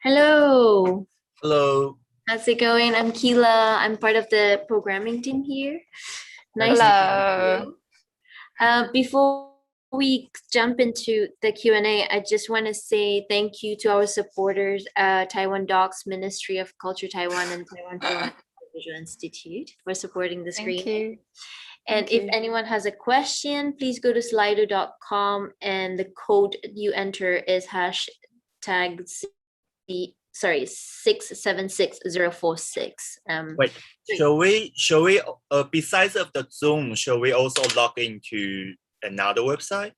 Hello, Hello. how's it going? I'm Keela. I'm part of the programming team here. Nice Nice to to meet meet you. Hello. you. Before we jump into the Q&A, I just want to say thank you to our supporters, Taiwan Doc's Ministry of Culture Taiwan and Taiwan Visual Institute for supporting the Thank screening. you. And Thank if you. anyone has a question, please go to slido.com and the code you enter is hashtag 676046. Wait, shall we besides of the Zoom, shall we also log into another website?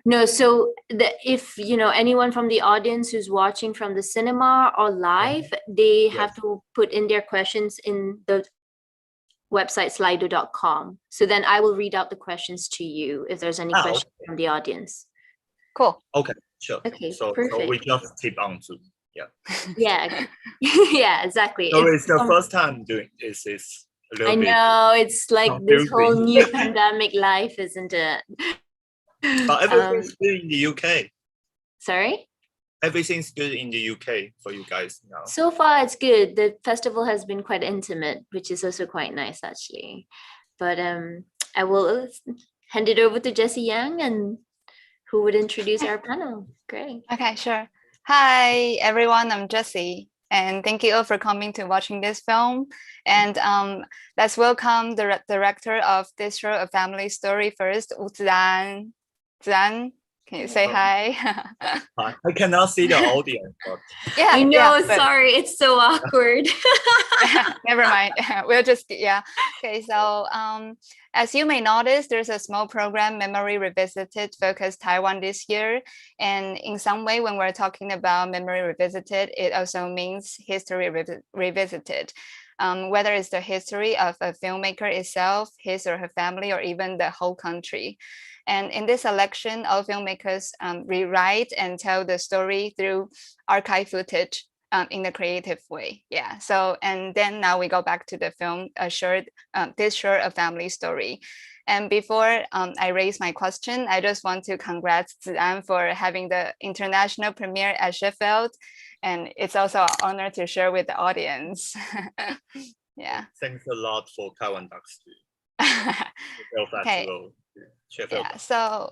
No, so if anyone from the audience who's watching from the cinema or live, they have to put in their questions in the website slido.com. So then I will read out the questions to you if there's any questions from the audience. Cool. Okay, sure. Okay, So perfect. we just keep on Zoom. Yeah. Yeah. Yeah, exactly. So it's the first time doing this. Is a little I bit know, it's like this whole confusing. new pandemic life, isn't it? But everything's good in the UK. Sorry? Everything's good in the UK for you guys now. So far, it's good. The festival has been quite intimate, which is also quite nice, actually. But I will hand it over to Jessie Yang, and who would introduce our panel. Great. Okay, sure. Hi, everyone. I'm Jessie. And thank you all for coming to watching this film. And let's welcome the director of this show, A Family Story first, Wu Zidan. Zidan, can you say hi? I cannot see the audience. But Yeah, I know, but sorry, it's so awkward. never mind. We'll just, yeah. Okay, so as you may notice, there's a small program, Memory Revisited, focused Taiwan this year. And in some way, when we're talking about Memory Revisited, it also means history revisited. Whether it's the history of a filmmaker itself, his or her family, or even the whole country. And in this selection, all filmmakers rewrite and tell the story through archive footage in a creative way. Yeah. So, and then now we go back to the film, this short A Family Story. And before I raise my question, I just want to congrats Zidan for having the international premiere at Sheffield. And it's also an honor to share with the audience. Yeah. thanks a lot for Taiwan DocFest Okay. Festival. Yeah. So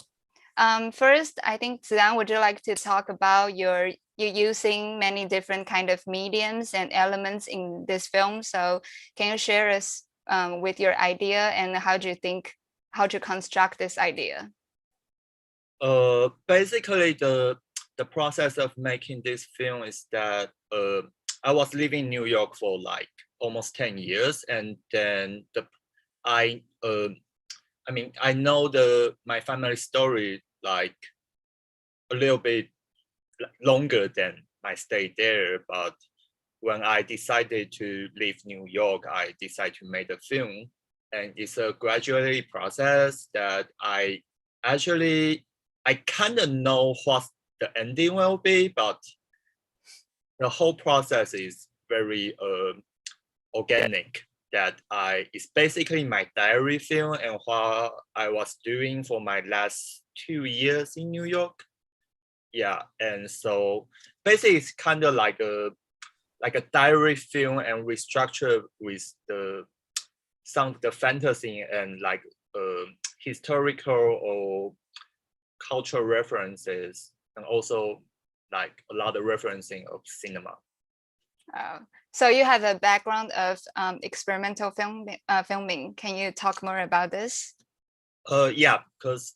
first, I think Zidan, would you like to talk about you using many different kind of mediums and elements in this film? So can you share us with your idea and how do you think how to construct this idea? Basically, the process of making this film is that I was living in New York for like almost 10 years, and then I know my family story like a little bit longer than my stay there, but when I decided to leave New York, I decided to make the film, and it's a gradually process that I kind of know what the ending will be, but the whole process is very organic. That it's basically my diary film and what I was doing for my last 2 years in New York. Yeah, and so basically it's kind of like a diary film and restructured with some of the fantasy and like historical or cultural references, and also like a lot of referencing of cinema. So you have a background of experimental filming. Can you talk more about this? Yeah, because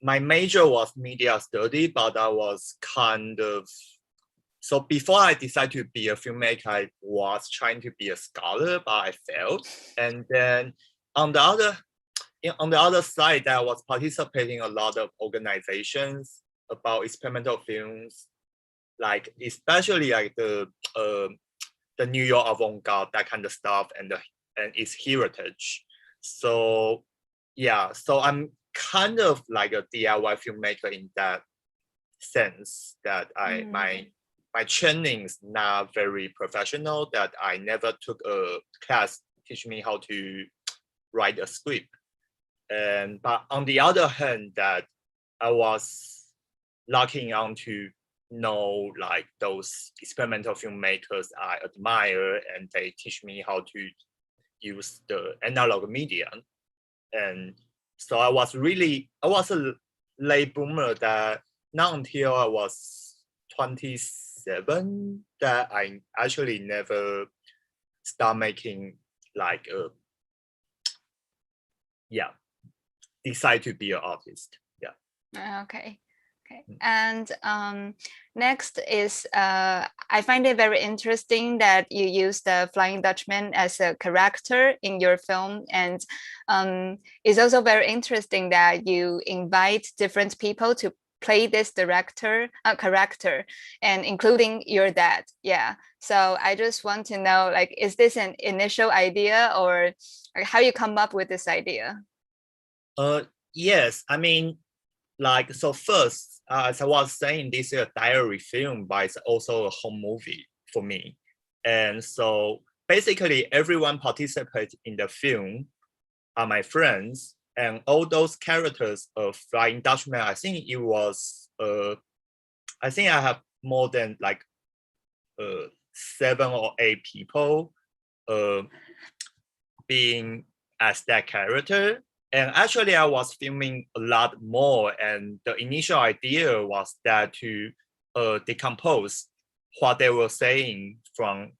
my major was media study, but I was so before I decided to be a filmmaker, I was trying to be a scholar, but I failed. And then on the other side, I was participating in a lot of organizations about experimental films, like especially like the New York avant-garde, that kind of stuff, and its heritage. So yeah, so I'm kind of like a DIY filmmaker in that sense, that my training is not very professional, that I never took a class teach me how to write a script. But on the other hand, that I was lucky on to know like those experimental filmmakers I admire, and they teach me how to use the analog medium. And so I was a late boomer that not until I was 27 that I actually never start making like decide to be an artist. Okay. And next is I find it very interesting that you use the Flying Dutchman as a character in your film, and it's also very interesting that you invite different people to play this character, and including your dad. Yeah. So I just want to know, like, is this an initial idea, or like, how you come up with this idea? Yes, I mean, like, so first, as I was saying, this is a diary film, but it's also a home movie for me. And so basically everyone participates in the film are my friends, and all those characters of Flying Dutchman, I think it was, I think I have more than like 7 or 8 people being as that character. And actually I was filming a lot more, and the initial idea was that to decompose what they were saying from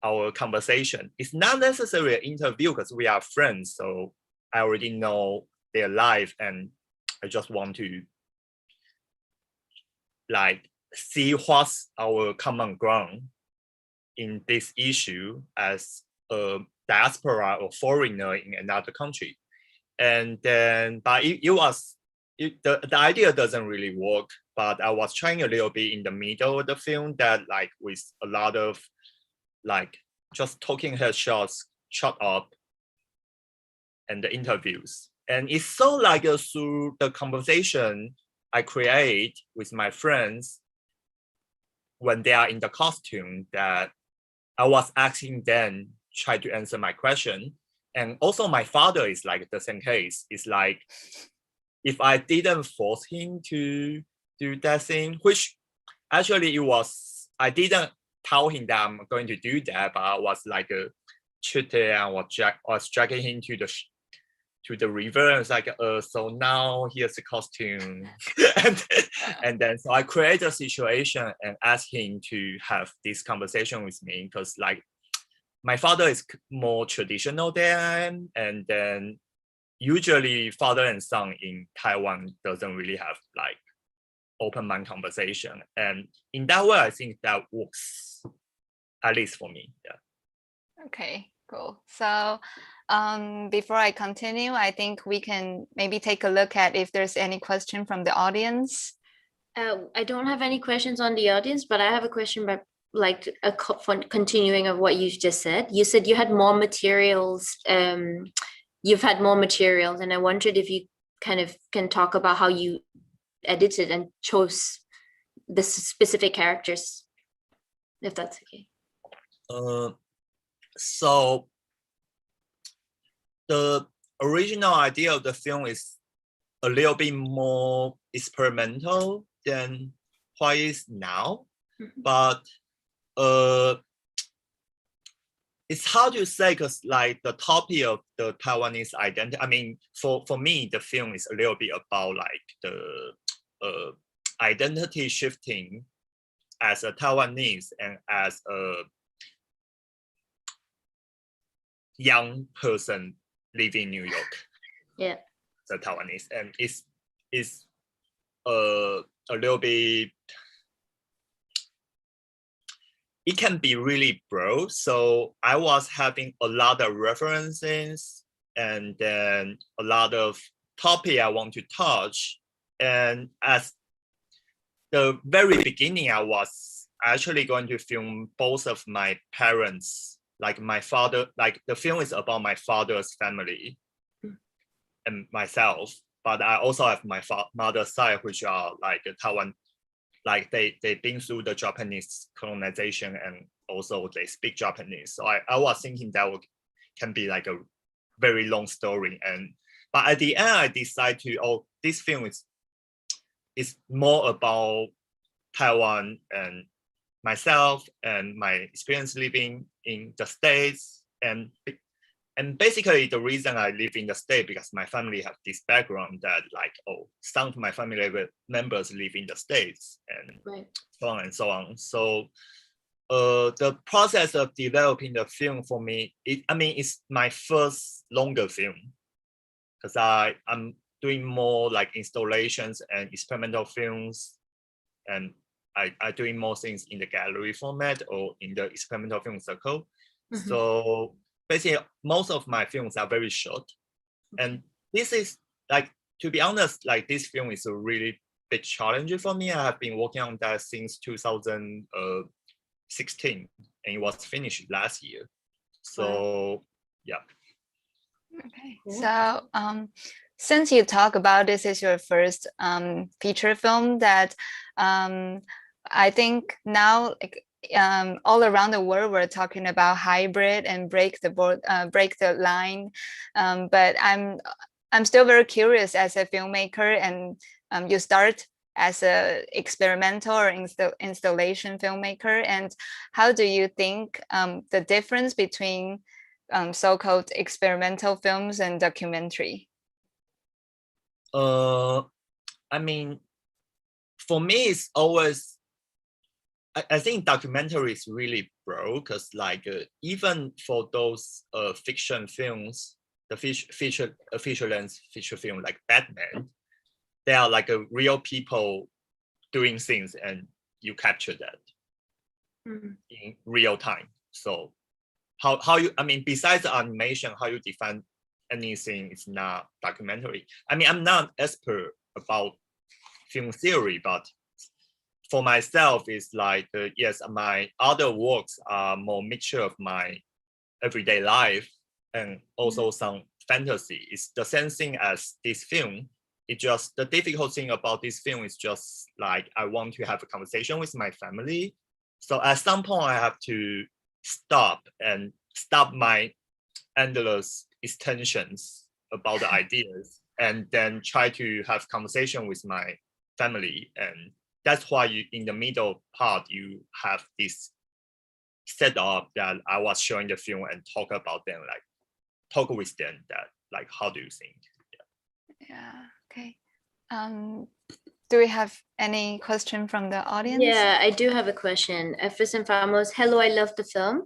our conversation. It's not necessarily an interview because we are friends, so I already know their life, and I just want to like see what's our common ground in this issue as a diaspora or foreigner in another country. And then, but the idea doesn't really work, but I was trying a little bit in the middle of the film that like with a lot of like just talking head shots shot up and the interviews. And it's so like through the conversation I create with my friends when they are in the costume that I was asking them, try to answer my question. And also my father is like the same case. It's like, if I didn't force him to do that thing, which actually it was, I didn't tell him that I'm going to do that, but I was like a cheater and was dragging him to the river, and it's like, so now here's the costume. and then so I create a situation and ask him to have this conversation with me, because like my father is more traditional than I am, and then usually father and son in Taiwan doesn't really have like open mind conversation, and in that way I think that works, at least for me. Yeah. Okay, cool. So before I continue, I think we can maybe take a look at if there's any question from the audience. I don't have any questions on the audience, but I have a question about like a continuing of what you just said. You said you had more materials. You've had more materials, and I wondered if you kind of can talk about how you edited and chose the specific characters, if that's okay. So the original idea of the film is a little bit more experimental than what is now, but it's hard to say because like the topic of the Taiwanese identity, I mean, for me, the film is a little bit about like the identity shifting as a Taiwanese and as a young person living in New York. Yeah. The Taiwanese, and it's a little bit, it can be really broad. So I was having a lot of references and then a lot of topic I want to touch. And at the very beginning, I was actually going to film both of my parents, like my father, like the film is about my father's family and myself, but I also have my mother's side, which are like Taiwan, like they've been through the Japanese colonization and also they speak Japanese. So I was thinking that can be like a very long story. But at the end, I decided to, this film is it's more about Taiwan and myself and my experience living in the States. And basically the reason I live in the States because my family have this background that like, oh, some of my family members live in the States and so on and so on. So the process of developing the film for me, it's my first longer film because I'm doing more like installations and experimental films, and I doing more things in the gallery format or in the experimental film circle. So basically, most of my films are very short, and this is like, to be honest, like this film is a really big challenge for me. I have been working on that since 2016, and it was finished last year. So yeah. Okay, so since you talk about this is your first feature film that I think now like, all around the world we're talking about hybrid and break the line, but I'm still very curious as a filmmaker, and you start as a experimental or installation filmmaker, and how do you think the difference between so-called experimental films and documentary? I mean, for me, it's always, I think documentary is really broad because like even for those fiction films, the feature-length feature film like Batman, they are like a real people doing things and you capture that in real time. So how you, I mean, besides the animation, how you define anything is not documentary. I mean, I'm not an expert about film theory, but for myself, it's like, yes, my other works are more mixture of my everyday life and also some fantasy. It's the same thing as this film. It just, the difficult thing about this film is just like, I want to have a conversation with my family. So at some point I have to stop my endless extensions about the ideas and then try to have conversation with my family. And that's why you, in the middle part, you have this setup that I was showing the film and talk about them, like talk with them that like, how do you think? Yeah, okay. Do we have any question from the audience? Yeah, I do have a question. First and foremost, hello, I love the film.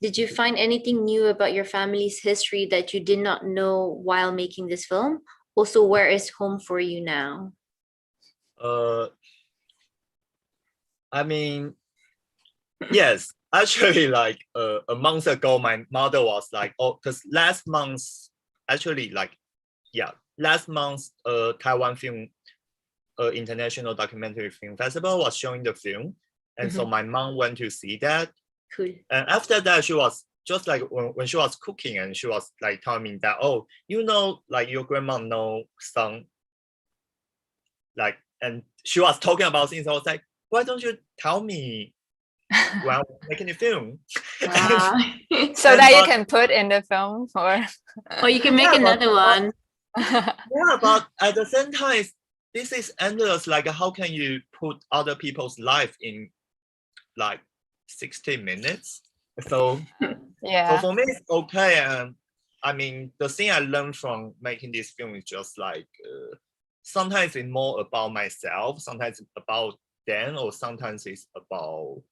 Did you find anything new about your family's history that you did not know while making this film? Also, where is home for you now? I mean, yes, actually, like a month ago, my mother was like, oh, because last month, actually, like, yeah, last month, Taiwan Film International Documentary Film Festival was showing the film. And so my mom went to see that. Cool. And after that, she was just like, when she was cooking and she was like telling me that, oh, you know, like your grandma know some, like, and she was talking about things. I was like, why don't you tell me when I'm making the film? Wow. So that you can put in the film, or you can make another one. Yeah, but at the same time, this is endless. Like, how can you put other people's life in like 60 minutes? So, yeah. so for me, it's okay. And I mean, the thing I learned from making this film is just like, sometimes it's more about myself, sometimes it's about them, or sometimes it's about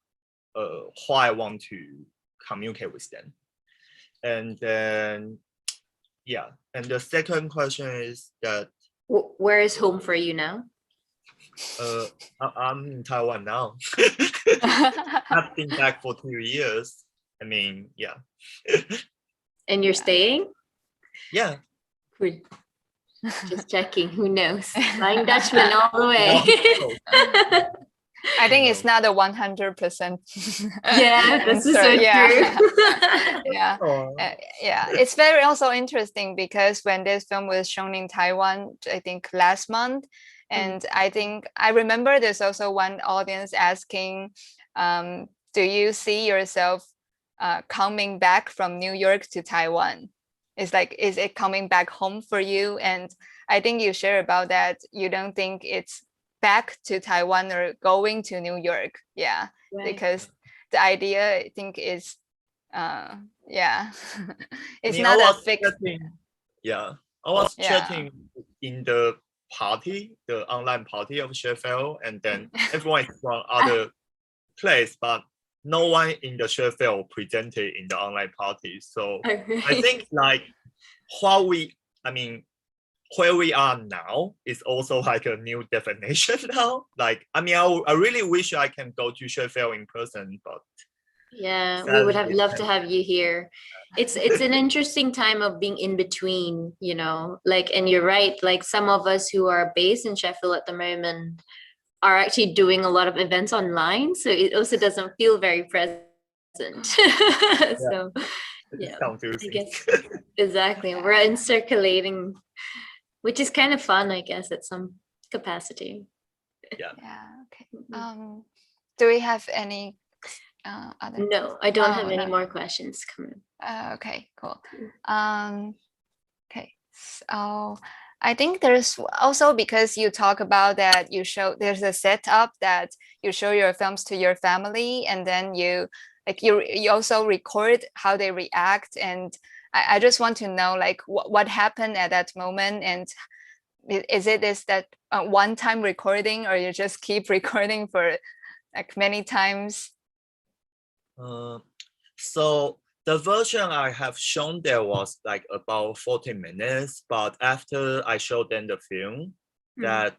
what I want to communicate with them. And then, yeah. And the second question is that, where is home for you now? I'm in Taiwan now. I've been back for 2 years. I mean, yeah. And you're staying? Yeah. Cool. Just checking. Who knows? Flying Dutchman all the way. I think it's not a 100%. Yeah, this is so yeah. true. Yeah, yeah. It's very also interesting because when this film was shown in Taiwan, I think last month, and I think I remember there's also one audience asking, do you see yourself coming back from New York to Taiwan? It's like, is it coming back home for you? And I think you share about that. You don't think it's back to Taiwan or going to New York. Yeah, Right. because the idea I think is, yeah, it's I mean, not I a was fixed. I was Yeah. chatting in the party, the online party of Sheffield, and then everyone is from other place, but no one in the Sheffield presented in the online party. So I think like where we are now is also like a new definition now. Like, I mean, I really wish I can go to Sheffield in person, but Yeah, we would have sadly, loved to have you here. It's an interesting time of being in between, you know, like, and you're right, like some of us who are based in Sheffield at the moment are actually doing a lot of events online, so it also doesn't feel very present. So it's yeah, I confusing. guess exactly. We're in circulating, which is kind of fun, I guess, at some capacity. Yeah. Okay. Do we have any other? No, I don't have any no. more questions coming. Okay, cool. Okay, so I think there's also, because you talk about that you show there's a setup that you show your films to your family, and then you also record how they react, and I just want to know like what happened at that moment, and is that one-time recording, or you just keep recording for like many times? So the version I have shown there was like about 40 minutes, but after I showed them the film, that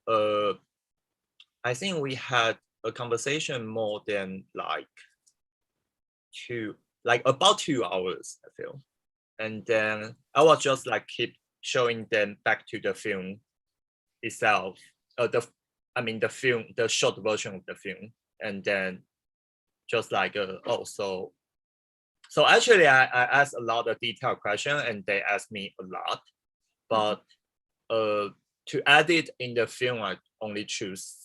I think we had a conversation more than like about 2 hours, I feel. And then I was just like keep showing them back to the film itself, the short version of the film, and then just like so actually I asked a lot of detailed questions and they asked me a lot, but to add it in the film I only choose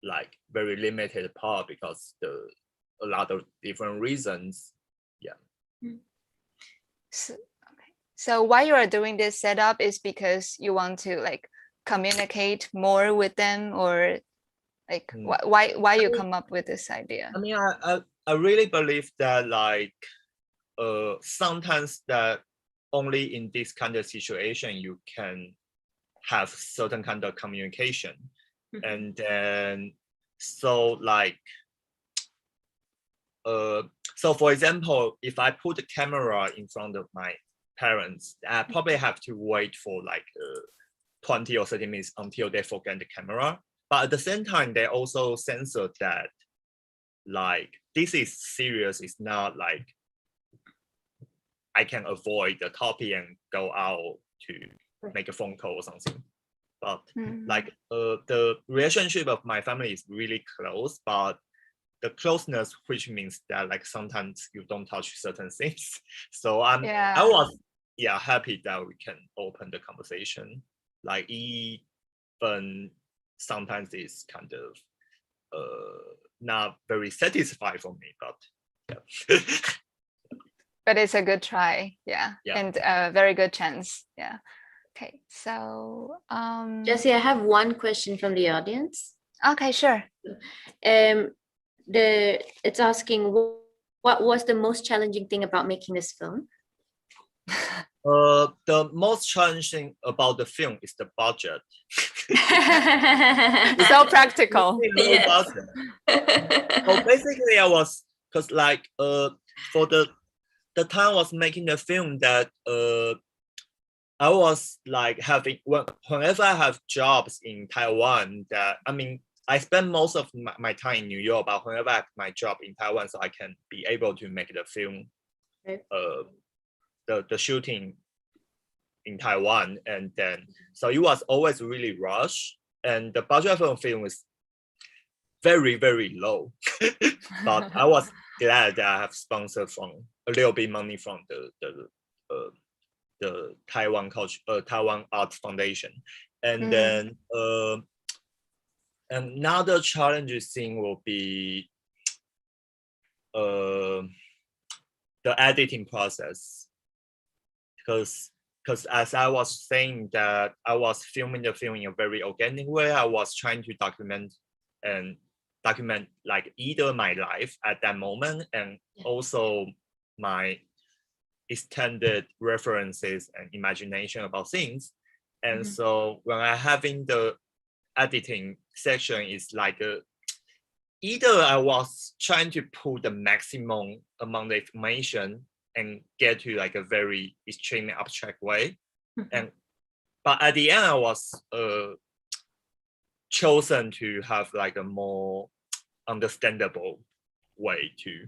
like very limited part because a lot of different reasons. Yeah. So why you are doing this setup is because you want to like communicate more with them, or like why you come up with this idea? I mean, I really believe that like sometimes that only in this kind of situation you can have certain kind of communication. And then so like so for example, if I put the camera in front of my parents, I probably have to wait for like 20 or 30 minutes until they forget the camera. But at the same time, they also censor that like this is serious. It's not like I can avoid the topic and go out to make a phone call or something. But like the relationship of my family is really close, but the closeness, which means that like sometimes you don't touch certain things. So I was happy that we can open the conversation. Like even sometimes it's kind of not very satisfied for me, but yeah. But it's a good try, and a very good chance. Okay, so Jessie, I have one question from the audience. Okay, sure. It's asking, what was the most challenging thing about making this film? The most challenging about the film is the budget. So practical. Yes. So basically, I was because like for the time I was making the film, that I was like having whenever I have jobs in Taiwan, that I mean I spend most of my time in New York, but whenever I have my job in Taiwan, so I can be able to make the film, the shooting in Taiwan, and then so it was always really rushed, and the budget for the film was very, very low. But I was glad that I have sponsored from a little bit money from the Taiwan Taiwan Art Foundation, and then another challenging thing will be the editing process, because because as I was saying that I was filming the film in a very organic way, I was trying to document like either my life at that moment and also my extended references and imagination about things. And so when I having the editing section, is like either I was trying to pull the maximum among the information and get to like a very extremely abstract way, but at the end I was chosen to have like a more understandable way to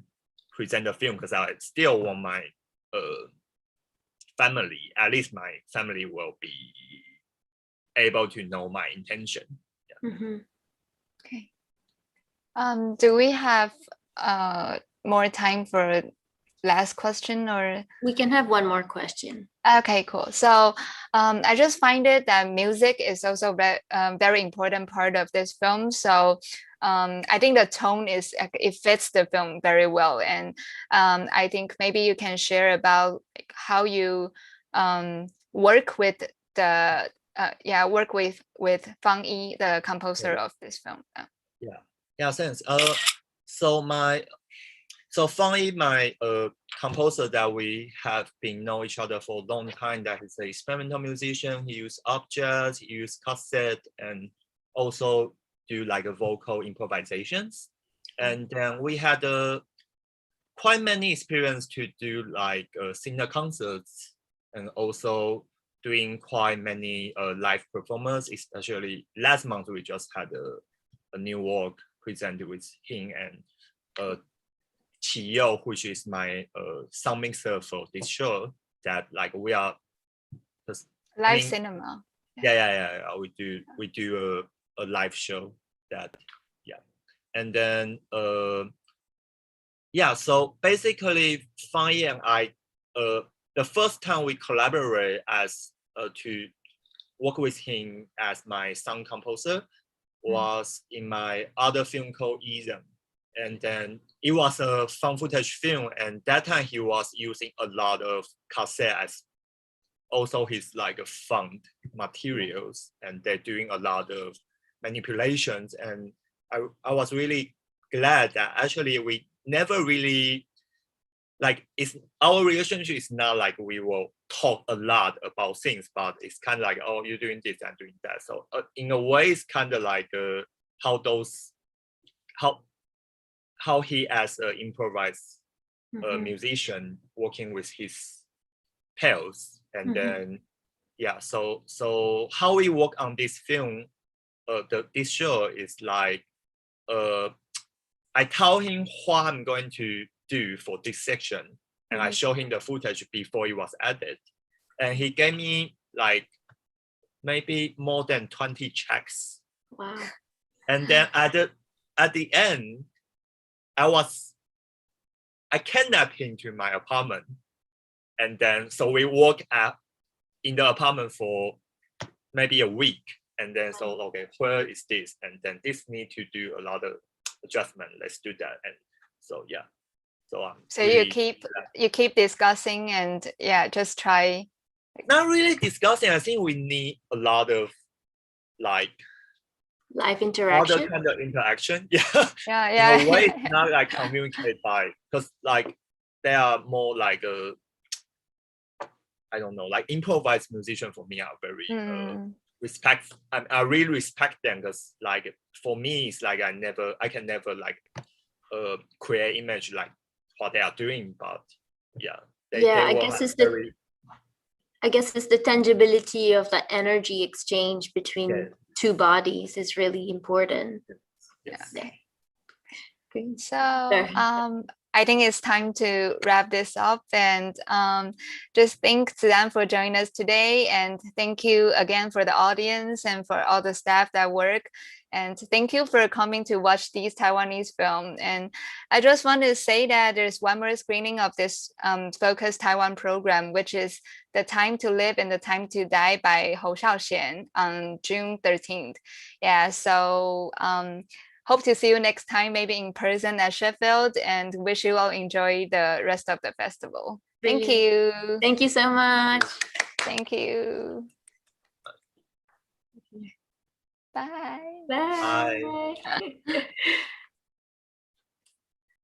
present the film, because I still want my family, at least my family, will be able to know my intention. Okay. Do we have more time for last question, or we can have one more question? Okay, cool. So I just find it that music is also very important part of this film. So I think the tone it fits the film very well, and I think maybe you can share about how you work with the work with Fang Yi, the composer of this film. Thanks. So Fang Yi, my composer that we have been know each other for a long time, that he's an experimental musician. He used objects, he used cassette, and also do like a vocal improvisations. And then we had quite many experience to do like singer concerts, and also doing quite many live performers, especially last month we just had a new work presented with him and Qiyou, which is my sound mixer for this show, that like we are live cinema. We do a live show that, and then so basically Fang Yi and I, the first time we collaborate as to work with him as my sound composer was in my other film called Ethan. And then it was a found footage film, and that time he was using a lot of cassette as also his like found materials, and they're doing a lot of manipulations. And I was really glad that actually we never really like, it's our relationship is not like we will talk a lot about things, but it's kind of like, oh, you're doing this and doing that. So in a way, it's kind of like how he as an improvised musician working with his pals. And then so how we work on this film, this show is like I tell him what I'm going to do for this section, and I show him the footage before it was added, and he gave me like maybe more than 20 checks. Wow. And then at the end, I kidnapped him to my apartment, and then so we work in the apartment for maybe a week, and then so okay, where is this, and then this need to do a lot of adjustment, let's do that. And so so really, you keep discussing and just try. Not really discussing. I think we need a lot of like live interaction. Other kind of interaction. Yeah. In a way, it's not like communicate by, because like they are more like I don't know, like improvised musician for me are very I really respect them, because like for me it's like I can never like create image like what they are doing, but I guess it's the tangibility of the energy exchange between two bodies is really important. Great. So I think it's time to wrap this up, and just thank them for joining us today, and thank you again for the audience and for all the staff that work, and thank you for coming to watch these Taiwanese film. And I just want to say that there's one more screening of this Focus Taiwan program, which is The Time to Live and the Time to Die by Hou Shaoxian on June 13th. So hope to see you next time, maybe in person at Sheffield, and wish you all enjoy the rest of the festival. Thank you. Thank you so much. Thank you. Bye. Bye. Bye.